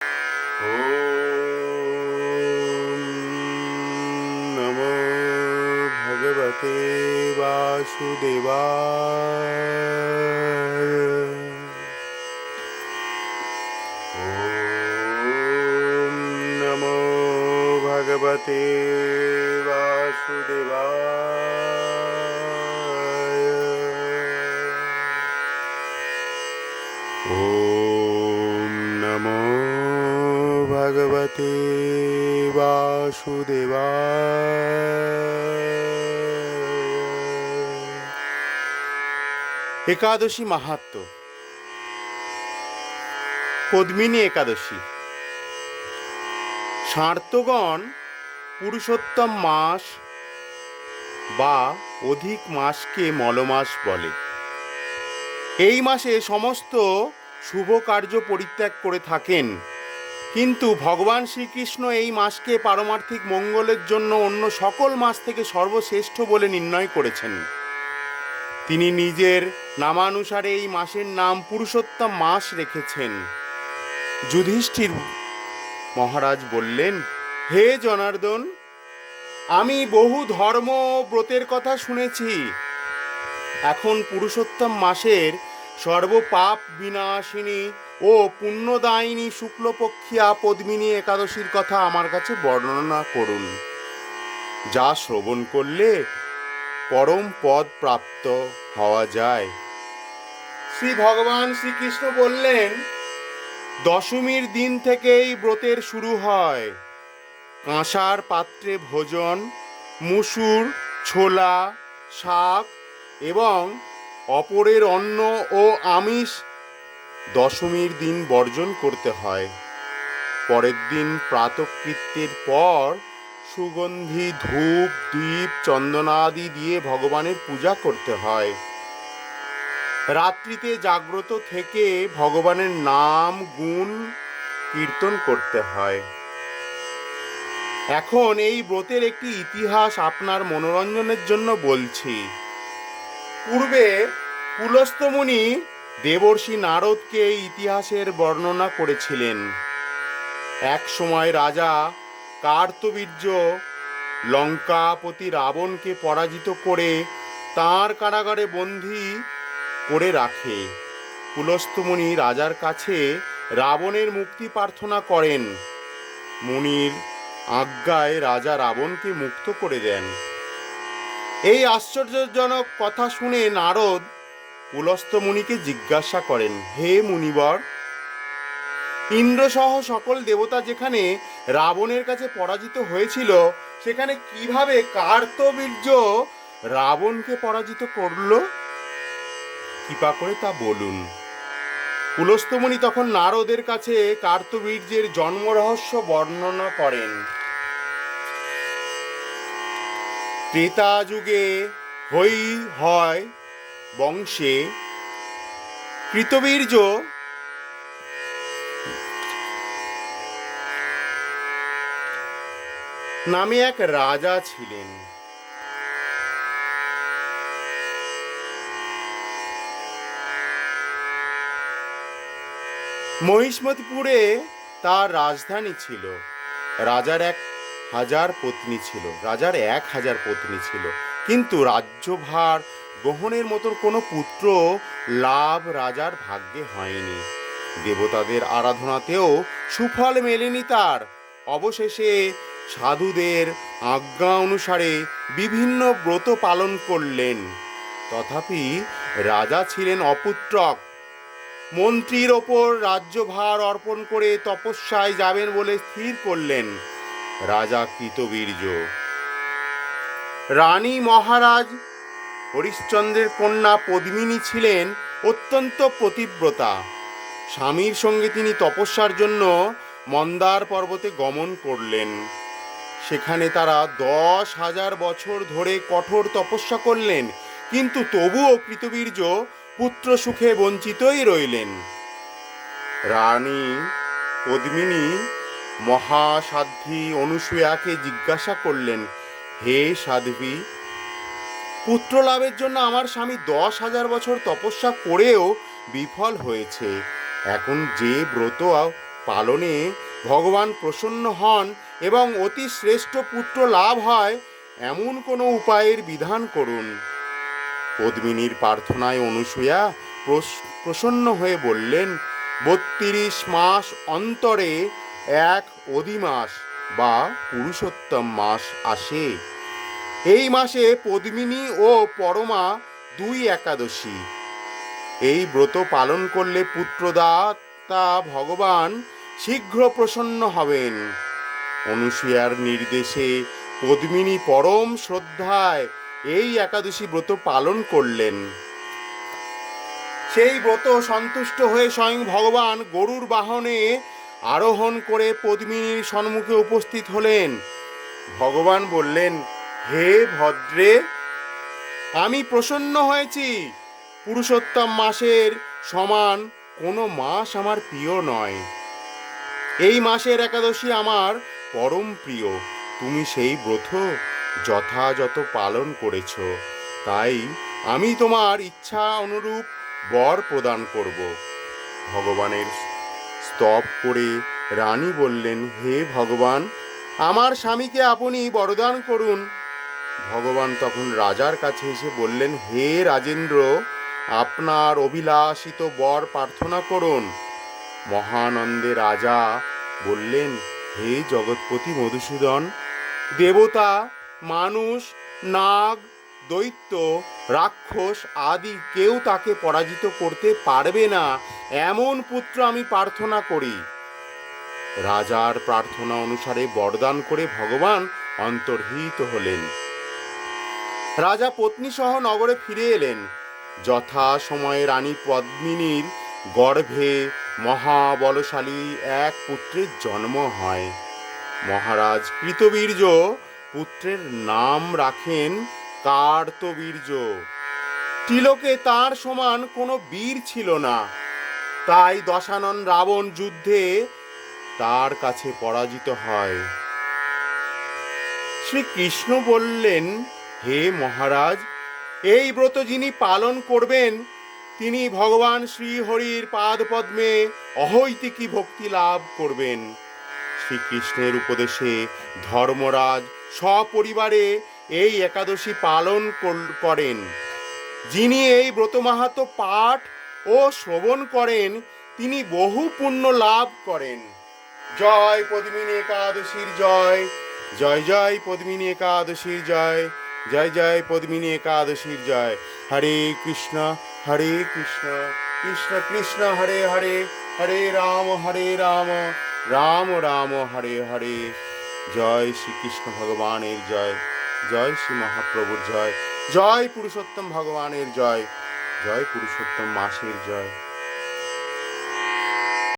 ॐ नमो भगवते वासुदेवाय। ॐ नमो भगवते वासुदेवाय। ॐ नमो भगवते वासुदेवाय। एकादशी माहात्म्य। পদ্মিনী একাদশী। সার্থগণ পুরুষোত্তম মাস বা অধিক মাসকে মলমাস বলে। এই মাসে সমস্ত শুভ কার্য পরিত্যাগ করে থাকেন, কিন্তু ভগবান শ্রীকৃষ্ণ এই মাসকে পারমার্থিক মঙ্গলের জন্য অন্য সকল মাস থেকে সর্বশ্রেষ্ঠ বলে নির্ণয় করেছেন। তিনি নিজের নামানুসারে এই মাসের নাম পুরুষোত্তম মাস রেখেছেন। যুধিষ্ঠির মহারাজ বললেন, হে জনার্দন, আমি বহু ধর্ম ও ব্রতের কথা শুনেছি। এখন পুরুষোত্তম মাসের সর্বপাপ বিনাশিনী ও পুণ্যদায়িনী শুক্লপক্ষিয়া পদ্মিনী একাদশীর কথা আমার কাছে বর্ণনা করুন, যা শ্রবণ করলে পরম পদ প্রাপ্ত হওয়া যায়। শ্রী ভগবান শ্রীকৃষ্ণ বললেন, দশমীর দিন থেকেই ব্রতের শুরু হয়। কাঁসার পাত্রে ভোজন, মুসুর, ছোলা, শাক এবং অপরের অন্ন ও আমিষ দশমীর দিন বর্জন করতে হয়। পরের দিন প্রাতকৃত্যের পর সুগন্ধি ধূপ দীপ চন্দনাদি দিয়ে ভগবানের পূজা করতে হয়। রাত্রিতে জাগ্রত থেকে ভগবানের নাম গুণ কীর্তন করতে হয়। এখন এই ব্রতের একটি ইতিহাস আপনার মনোরঞ্জনের জন্য বলছি। পূর্বে পুলস্ত্য মুনি দেবর্ষি নারদকে এই ইতিহাসের বর্ণনা করেছিলেন। এক সময় রাজা কার্তবীর্য লঙ্কাপতি রাবণকে পরাজিত করে তাঁর কারাগারে বন্দী করে রাখে। পুলস্ত্য মুনি রাজার কাছে রাবণের মুক্তি প্রার্থনা করেন। মুনির আজ্ঞায় রাজা রাবণকে মুক্ত করে দেন। এই আশ্চর্যজনক কথা শুনে নারদ পুলস্ত্য মুনিকে জিজ্ঞাসা করেন, হে মুনিবর, ইন্দ্রসহ সকল দেবতা যেখানে রাবণের কাছে পরাজিত হয়েছিল, সেখানে কিভাবে কার্তবীর্য রাবণকে পরাজিত করল? কৃপা করে তা বলুন। পুলস্ত্য মুনি তখন নারদের কাছে কার্তবীর্যের জন্ম রহস্য বর্ণনা করেন। ত্রেতা যুগে হয় বংশে কৃতবীর্য নামে এক রাজা ছিলেন। মহিষ্মতিপুরে তার রাজধানী ছিল। রাজার 1000 পত্নী ছিল, কিন্তু রাজ্যভার গ্রহণের মতো কোনো পুত্র লাভ রাজার ভাগ্যে হয়নি। দেবতাদের আরাধনাতেও সুফল মেলেনি তার। অবশেষে সাধুদের আজ্ঞা অনুসারে বিভিন্ন ব্রত পালন করলেন, তথাপি রাজা ছিলেন অপুত্রক। মন্ত্রীর ওপর রাজ্যভার অর্পণ করে তপস্যায় যাবেন বলে স্থির করলেন রাজা কৃতবীর্য। রানী মহারাজ হরিশ্চন্দ্রের কন্যা পদ্মিনী ছিলেন অত্যন্ত পতিব্রতা। স্বামীর সঙ্গে তিনি তপস্যার জন্য মন্দার পর্বতে গমন করলেন। সেখানে তারা 10,000 বছর ধরে কঠোর তপস্যা করলেন, কিন্তু তবুও কৃতবীর্য পুত্র সুখে বঞ্চিতই রইলেন। রানী পদ্মিনী মহাসাধ্বী অনুসূয়াকে জিজ্ঞাসা করলেন, হে সাধ্বী, পুত্র লাভের জন্য আমার স্বামী 10,000 বছর তপস্যা করেও বিফল হয়েছে। এখন যে ব্রত পালনে ভগবান প্রসন্ন হন এবং অতি শ্রেষ্ঠ পুত্র লাভ হয় এমন কোনো উপায়ের বিধান করুন। পদ্মিনীর প্রার্থনায় অনুসূয়া প্রসন্ন হয়ে বললেন, ৩২ মাস অন্তরে এক অধিমাস বা পুরুষোত্তম মাস আসে। এই মাসে পদ্মিনী ও পরমা দুই একাদশী। এই ব্রত পালন করলে পুত্রদাতা ভগবান শীঘ্র প্রসন্ন হবেন। অনুসূয়ার নির্দেশে পদ্মিনী পরম শ্রদ্ধায় এই একাদশী ব্রত পালন করলেন। সেই ব্রত সন্তুষ্ট হয়ে স্বয়ং ভগবান গরুর বাহনে আরোহণ করে পদ্মিনীর সম্মুখে উপস্থিত হলেন। ভগবান বললেন, হে ভদ্রে, আমি প্রসন্ন হয়েছি। পুরুষোত্তম মাসের সমান কোনো মাস আমার প্রিয় নয়। এই মাসের একাদশী আমার পরম প্রিয়। তুমি সেই ব্রত যথাযথ পালন করেছ, তাই আমি তোমার ইচ্ছা অনুরূপ বর প্রদান করব। ভগবানের স্তব করে রানী বললেন, হে ভগবান, আমার স্বামীকে আপনি বরদান করুন। ভগবান তখন রাজার কাছে এসে বললেন, হে রাজেন্দ্র, আপনার অভিলাষিত বর প্রার্থনা করুন। মহানন্দে রাজা বললেন, হে জগৎপতি মধুসূদন, দেবতা, মানুষ, নাগ, দৈত্য, রাক্ষস আদি কেউ তাকে পরাজিত করতে পারবে না এমন পুত্র আমি প্রার্থনা করি। রাজার প্রার্থনা অনুসারে বরদান করে ভগবান অন্তর্হিত হলেন। রাজা পত্নী সহ নগরে ফিরে এলেন। যথা সময়ে রানী পদ্মিনীর গর্ভে মহাবলশালী এক পুত্রের জন্ম হয়। মহারাজ কৃতবীর্য পুত্রের নাম রাখেন কার্তবীর্য। তিলকে তার সমান কোনো বীর ছিল না, তাই দশানন রাবণ যুদ্ধে তার কাছে পরাজিত হয়। শ্রীকৃষ্ণ বললেন, হে মহারাজ, এই ব্রত যিনি পালন করবেন তিনি ভগবান শ্রীহরির পাদপদ্মে অহৈতুকী ভক্তি লাভ করবেন। শ্রীকৃষ্ণের উপদেশে ধর্মরাজ সপরিবারে এই একাদশী পালন করেন। যিনি এই ব্রত মাহাত্ম্য পাঠ ও শ্রবণ করেন তিনি বহু পুণ্য লাভ করেন। জয় পদ্মিনী একাদশীর জয়, জয় জয় পদ্মিনী একাদশীর জয়, জয় জয় পদ্মিনী একাদশীর জয়। হরে কৃষ্ণ কৃষ্ণ কৃষ্ণ হরে হরে, হরে রাম রাম রাম হরে হরে। জয় শ্রীকৃষ্ণ ভগবানের জয়, জয় শ্রী মহাপ্রভুর জয়, জয় পুরুষোত্তম ভগবানের জয়, জয় পুরুষোত্তম মাসের জয়।